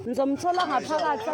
Ngizomthola ngaphakathi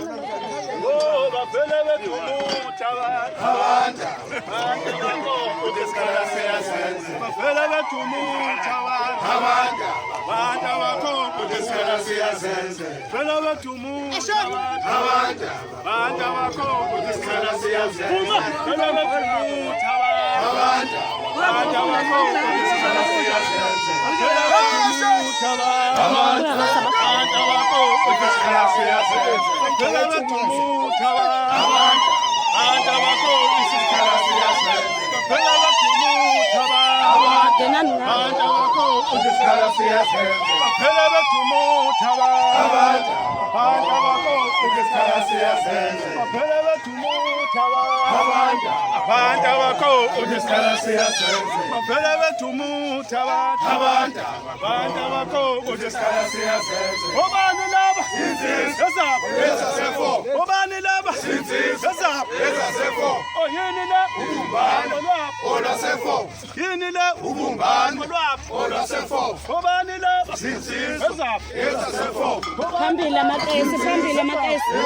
phambili amakesi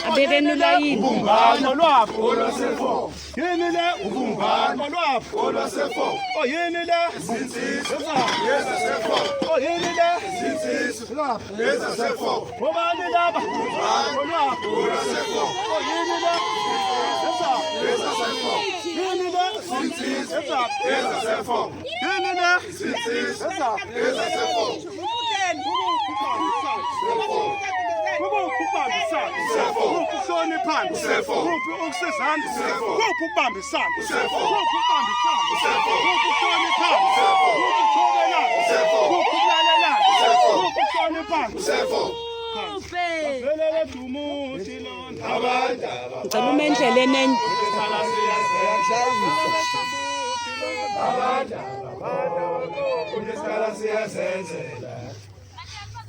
abebenula yini ubumbano lwapho olwasefo yini le ubumbano lwapho olwasefo yini le zinsiza yezasefo yini le zinsiza yezasefo obani laba ubumbano lwapho olwasefo yini le zinsiza yezasefo yini le zinsiza yezasefo yini le zinsiza yezasefo ngicela uma endleleni enye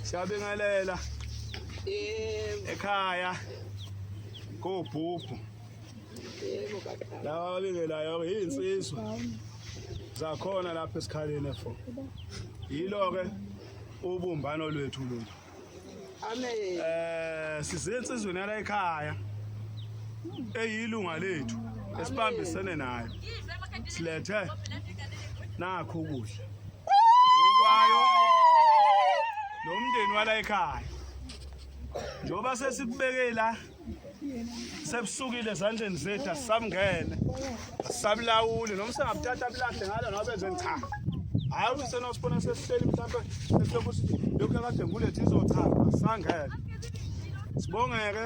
siyabingelela ekhaya kobhubhu lawa abingelayo yinsizwa zakhona lapha esikhaleni efo yilo-ke ubumbano lwethu lolu size insizweni yala ekhaya eyilunga lethu esibambisene nayo silethe nakho ukudla ukwayo nomndeni wala ekhaya njoba sesikubeke la sebusukile ezandleni zethu asisamngene asisabulawuli noma sengabuthatha abulahle ngalo nobe benze cha hayi usenosibona sesihleli mhlawumbe ehloko lokho kade ngulethe izochaza asangene sibongeke